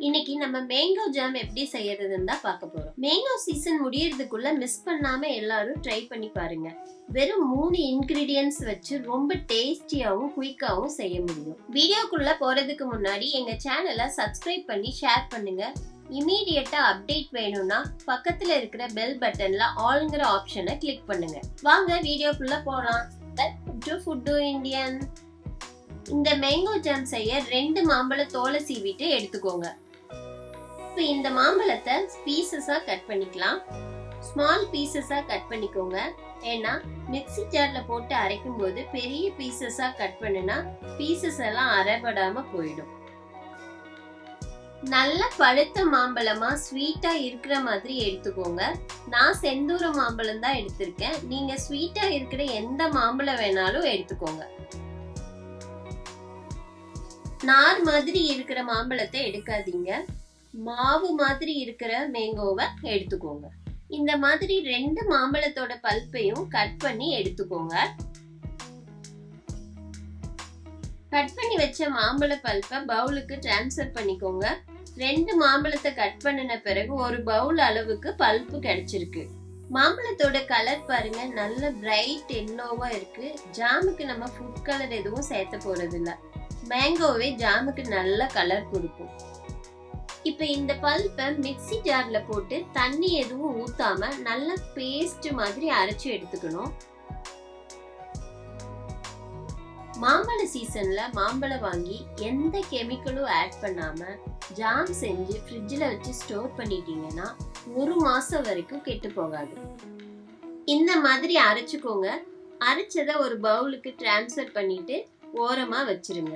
இன்னைக்கு நம்ம mango jam எப்படி செய்யறதுன்னு தான் பார்க்க போறோம். மேங்கோ சீசன் முடியறதுக்குள்ள மிஸ் பண்ணாம எல்லாரும் ட்ரை பண்ணி பாருங்க. வெறும் 3 இன்கிரிடியன்ட்ஸ் வச்சு ரொம்ப டேஸ்டியாவும் குயிக்காவும் செய்ய முடியும். வீடியோக்குள்ள போறதுக்கு முன்னாடி எங்க சேனலை சப்ஸ்கிரைப் பண்ணி ஷேர் பண்ணுங்க. இமீடியட்டா அப்டேட் வேணும்னா பக்கத்துல இருக்கிற பெல் பட்டன்ல ஆல்ங்கிற ஆப்ஷனை கிளிக் பண்ணுங்க. வாங்க வீடியோக்குள்ள போலாம். Welcome to food Indian. இந்த மேங்கோ ஜாம் செய்ய 2 மாம்பழ தோலை சீவிட்டு எடுத்துக்கோங்க. இப்போ இந்த மாம்பழத்தை பீசஸா கட் பண்ணிக்கலாம். ஸ்மால் பீசஸா கட் பண்ணிக்கோங்க. ஏன்னா மிக்ஸி ஜார்ல போட்டு அரைக்கும் போது பெரிய பீசஸா கட் பண்ணுனா பீசஸ் எல்லாம் அரைபடாம போயிடும். நல்ல பழுத்த மாம்பழமா ஸ்வீட்டா இருக்கிற மாதிரி எடுத்துக்கோங்க. நான் செந்தூர மாம்பழம் தான் எடுத்திருக்கேன். நீங்க ஸ்வீட்டா இருக்கிற எந்த மாம்பழம் வேணாலும் எடுத்துக்கோங்க. நார் மாதிரி இருக்கிற மாம்பழத்தை எடுக்காதீங்க. மாவு மாதிரி இருக்கிற மேங்கோவை எடுத்துக்கோங்க. இந்த மாதிரி 2 மாம்பழத்தோட பல்ப்பையும் கட் பண்ணி எடுத்துக்கோங்க. கட் பண்ணி வச்ச மாம்பழ பல்ப்பை பவுலுக்கு டிரான்ஸ்ஃபர் பண்ணிக்கோங்க. 2 மாம்பழத்தை கட் பண்ணின பிறகு ஒரு பவுல் அளவுக்கு பல்ப்பு கிடைச்சிருக்கு. மாம்பழத்தோட கலர் பாருங்க, நல்ல பிரைட் எல்லோவா இருக்கு. ஜாமுக்கு நம்ம ஃபுட் கலர் எதுவும் சேர்த்த போறது இல்ல. மேங்கோவே ஜாமுக்கு நல்ல கலர் கொடுக்கும். இப்ப இந்த பல்ப்பை மிக்ஸி ஜார்ல போட்டு தண்ணி எதுவும் ஊத்தாம நல்ல பேஸ்ட் மாதிரி அரைச்சு எடுத்துக்கணும். மாம்பழ சீசன்ல மாம்பழம் வாங்கி எந்த கெமிக்கலும் ஆட் பண்ணாம ஜாம் செஞ்சு ஃப்ரிட்ஜ்ல வச்சு ஸ்டோர் பண்ணிட்டீங்கன்னா 1 மாசம் வரைக்கும் கெட்டு போகாது. இந்த மாதிரி அரைச்சுக்கோங்க. அரைச்சதை ஒரு பவுலுக்கு டிரான்ஸ்ஃபர் பண்ணிட்டு ஓரமா வச்சிருங்க.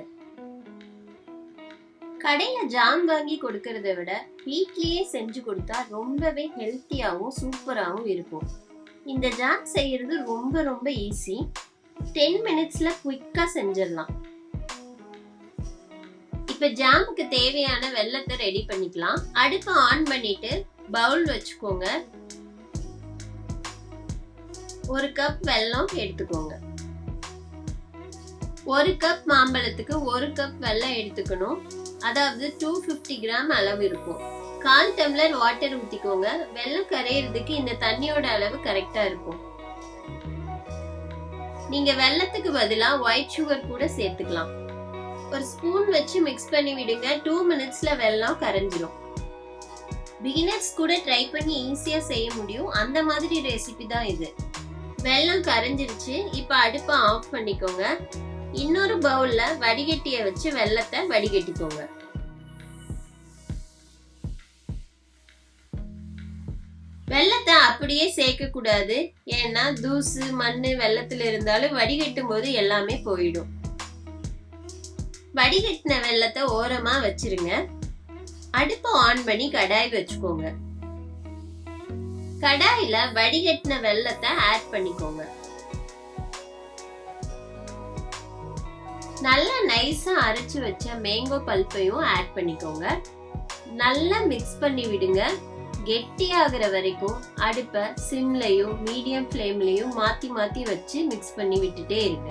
கடையில ஜாம் வாங்கி கொடுக்கறத விட வீட்லயே செஞ்சு கொடுத்தா ரொம்பவே ஹெல்த்தியாவும் சூப்பராவும் இருக்கும். இந்த ஜாம் செய்யறது ரொம்ப ரொம்ப ஈஸி. 10 மினிட்ஸ்ல குயிக்கா செஞ்சிடலாம். இப்ப ஜாமுக்கு தேவையான வெல்லத்தை ரெடி பண்ணிக்கலாம். அடுப்பை ஆன் பண்ணிட்டு பவுல் வச்சுக்கோங்க. 1 கப் வெல்லம் எடுத்துக்கோங்க. 1 கப் மாம்பழத்துக்கு 1 கப் வெல்லம் எடுத்துக்கணும். அதாவது 250 கிராம் அளவு இருக்கும். 1/4 டம்ளர் வாட்டர் ஊத்திக்கோங்க. வெல்லம் கரையிறதுக்கு இந்த தண்ணியோட அளவு கரெக்டா இருக்கும். நீங்க வெல்லத்துக்கு பதிலா ஒயிட் சுகர் கூட சேர்த்துக்கலாம். ஒரு ஸ்பூன் வச்சு மிக்ஸ் பண்ணி விடுங்க. 2 மினிட்ஸ்ல வெல்லம் கரைஞ்சிரும். பிகினர்ஸ் கூட ட்ரை பண்ணி ஈஸியா செய்ய முடியும். அந்த மாதிரி ரெசிபி தான் இது. வெல்லம் கரைஞ்சிருச்சு. இப்ப அடுப்பை ஆஃப் பண்ணிக்கோங்க. இன்னொரு பவுல்ல வடிகட்டிய வச்சு வெல்லத்தை வடிகட்டிக்கோங்க. வெல்லத்தை அப்படியே சேர்க்க கூடாது. ஏன்னா தூசு மண்ணு வெல்லத்துல இருந்தாலும் வடிகட்டும் போது எல்லாமே போயிடும். வடிகட்டின வெல்லத்தை ஓரமா வச்சிருங்க. அடுப்பை ஆன் பண்ணி கடாய் வச்சுக்கோங்க. கடாயில வடிகட்டின வெல்லத்தை ஆட் பண்ணிக்கோங்க. நல்லா நைஸா அரைச்சு வச்ச மேங்கோ பல்ப்பையும் ஆட் பண்ணிக்கோங்க. நல்லா மிக்ஸ் பண்ணி விடுங்க. கெட்டியாகிற வரைக்கும் அடுப்பை சிம்லயும் மீடியம் ஃப்ளேம்லயும் மாத்தி மாத்தி வச்சு மிக்ஸ் பண்ணி விட்டுட்டே இருங்க.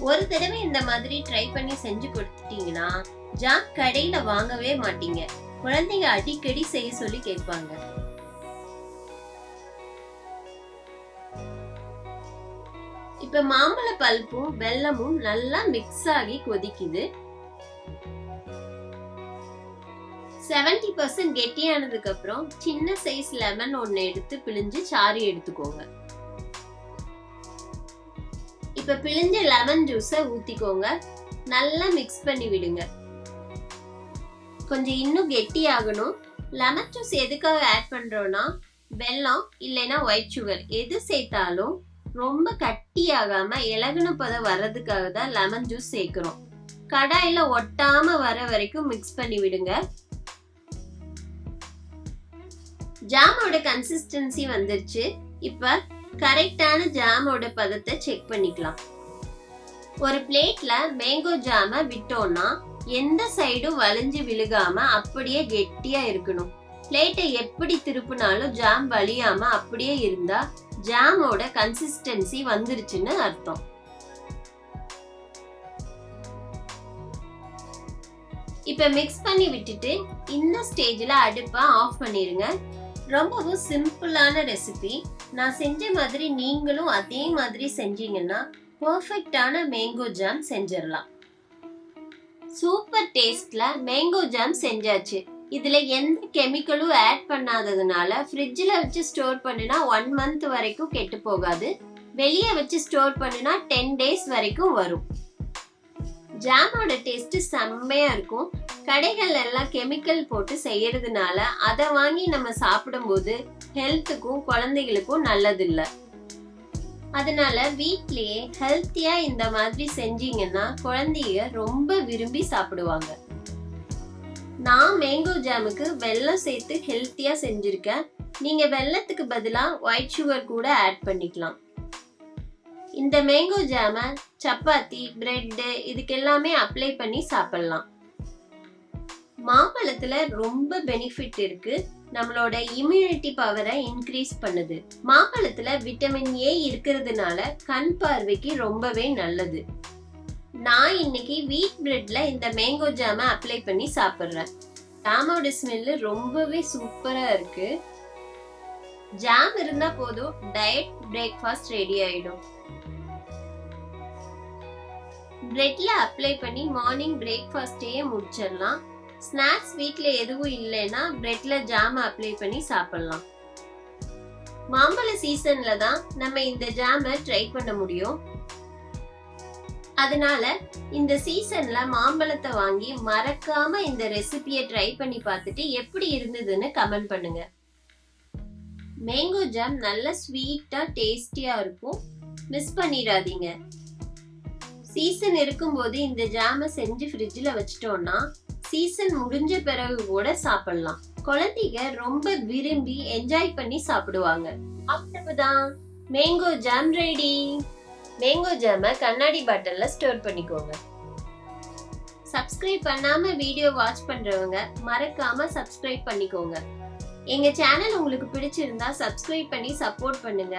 ஒரு தடவை இந்த மாதிரி ட்ரை பண்ணி செஞ்சு கொடுத்துட்டீங்கன்னா ஜாம் கடையில வாங்கவே மாட்டீங்க. குழந்தைங்க அடிக்கடி செய்ய சொல்லி கேட்பாங்க. இப்ப மாம்பழ பல்ப்பும் வெல்லமும் நல்லா மிக்ஸ் ஆகி கொதிக்குது. 70% கெட்டியானதுக்கு அப்புறம் சின்ன சைஸ் லெமன் ஒன்னு எடுத்து பிழிஞ்சு சாறு எடுத்துக்கோங்க. இப்ப பிழிஞ்ச லெமன் ஜூஸ ஊத்திக்கோங்க. நல்லா மிக்ஸ் பண்ணி விடுங்க. கொஞ்சம் இன்னும் கெட்டி ஆகணும். லெமன் ஜூஸ் எதுக்காக ஆட் பண்றோம்னா வெல்லம் இல்லைன்னா ஒயிட் சுகர் எது சேர்த்தாலும் ரொம்ப கட்டியாகாம இலகுன பதம் வர்றதுக்காக தான் லெமன் ஜூஸ் சேர்க்கிறோம். கடாயில ஒட்டாம வர வரைக்கும் மிக்ஸ் பண்ணி விடுங்க. ஜாமோட கன்சிஸ்டன்சி வந்துருச்சு. இப்ப கரெக்டான ஜாமோட பதத்தை செக் பண்ணிக்கலாம். ஒரு பிளேட்ல மேங்கோ ஜாம விட்டோம்னா எந்த சைடும் வளைஞ்சு விழுகாம அப்படியே கெட்டியா இருக்கணும். பிளேட்டை எப்படி திருப்பினாலும் ஜாம் வலியாம அப்படியே இருந்தா ஜாமோட கன்சிஸ்டன்சி வந்துருச்சுன்னு அர்த்தம். இப்ப மிக்ஸ் பண்ணி விட்டுட்டு இந்த ஸ்டேஜ்ல அடுப்பை ஆஃப் பண்ணிருங்க. ரொம்பவும் சிம்பிளான ரெசிபி. நான் செஞ்ச மாதிரி நீங்களும் அதே மாதிரி செஞ்சீங்கன்னா பெர்ஃபெக்ட்டான மேங்கோ ஜாம் செஞ்சிடலாம். சூப்பர் டேஸ்ட்ல மேங்கோ ஜாம் செஞ்சாச்சு. இதுல எந்த கெமிக்கலும் ஆட் பண்ணாததுனால ஃப்ரிட்ஜ்ல வச்சு ஸ்டோர் பண்ணினா 1 மந்த் வரைக்கும் கெட்டு போகாது. வெளியே வச்சு ஸ்டோர் பண்ணினா 10 டேஸ் வரைக்கும் வரும். ஜாமோட டேஸ்ட் செம்மையா இருக்கும். கடைகள் எல்லாம் கெமிக்கல் போட்டு செய்யறதுனால அதை வாங்கி நம்ம சாப்பிடும்போது ஹெல்த்துக்கும் குழந்தைகளுக்கும் நல்லது இல்ல. அதனால வீட்லயே ஹெல்த்தியா இந்த மாதிரி செஞ்சீங்கன்னா குழந்தைங்க ரொம்ப விரும்பி சாப்பிடுவாங்க. நான் மேங்கோ ஜாமுக்கு வெல்லம் சேர்த்து ஹெல்த்தியா செஞ்சிருக்கேன். நீங்க வெல்லத்துக்கு பதிலா ஒயிட் சுகர் கூட ஆட் பண்ணிக்கலாம். இந்த மேங்கோ ஜாம சப்பாத்தி, பிரெட் இதுக்கு எல்லாமே அப்ளை பண்ணி சாப்பிடலாம். மாம்பழத்துல ரொம்ப பெனிஃபிட் இருக்கு. நம்மளோட இம்யூனிட்டி பவரை இன்க்ரீஸ் பண்ணுது. மாம்பழத்துல விட்டமின் ஏ இருக்கிறதுனால கண் பார்வைக்கு ரொம்பவே நல்லது. நான் இன்னைக்கு வீட் பிரெட்ல இந்த மேங்கோ ஜாம அப்ளை பண்ணி சாப்பிடுறேன். ஜாமோட ஸ்மெல் ரொம்பவே சூப்பரா இருக்கு. ஜாம் இருந்தா போதும், டயட் பிரேக்ஃபாஸ்ட் ரெடி ஆயிடும். பிரெட்ல அப்ளை பண்ணி மார்னிங் பிரேக்ஃபாஸ்டையே முடிச்சிடலாம். ஸ்நாக்ஸ் வீட்ல எதுவும் இல்லைன்னா பிரெட்ல ஜாம் அப்ளை பண்ணி சாப்பிடலாம். மாம்பழ சீசன்ல தான் நம்ம இந்த ஜாம ட்ரை பண்ண முடியும். அதனால இந்த சீசன்ல மாம்பழத்தை வாங்கி மறக்காம இந்த ரெசிபியை ட்ரை பண்ணி பார்த்துட்டு எப்படி இருந்ததுன்னு கமெண்ட் பண்ணுங்க. மேங்கோ ஜாம் நல்ல ஸ்வீட்டா டேஸ்டியா இருக்கும். மிஸ் பண்ணிடாதீங்க. சீசன் இருக்கும்போது இந்த ஜாம செஞ்சு ஃப்ரிட்ஜ்ல வச்சிட்டோம்னா சீசன் முடிஞ்ச பிறகு கூட சாப்பிடலாம். குழந்தைங்க ரொம்ப விரும்பி என்ஜாய் பண்ணி சாப்பிடுவாங்க. அவ்வளவுதான், மேங்கோ ஜாம் ரெடி. மேங்கோ ஜாம கண்ணாடி பாட்டில்ல ஸ்டோர் பண்ணிக்கோங்க. சப்ஸ்கிரைப் பண்ணாம வீடியோ வாட்ச் பண்றவங்க மறக்காம சப்ஸ்கிரைப் பண்ணிக்கோங்க. எங்க சேனல் உங்களுக்கு பிடிச்சிருந்தா சப்ஸ்கிரைப் பண்ணி சப்போர்ட் பண்ணுங்க.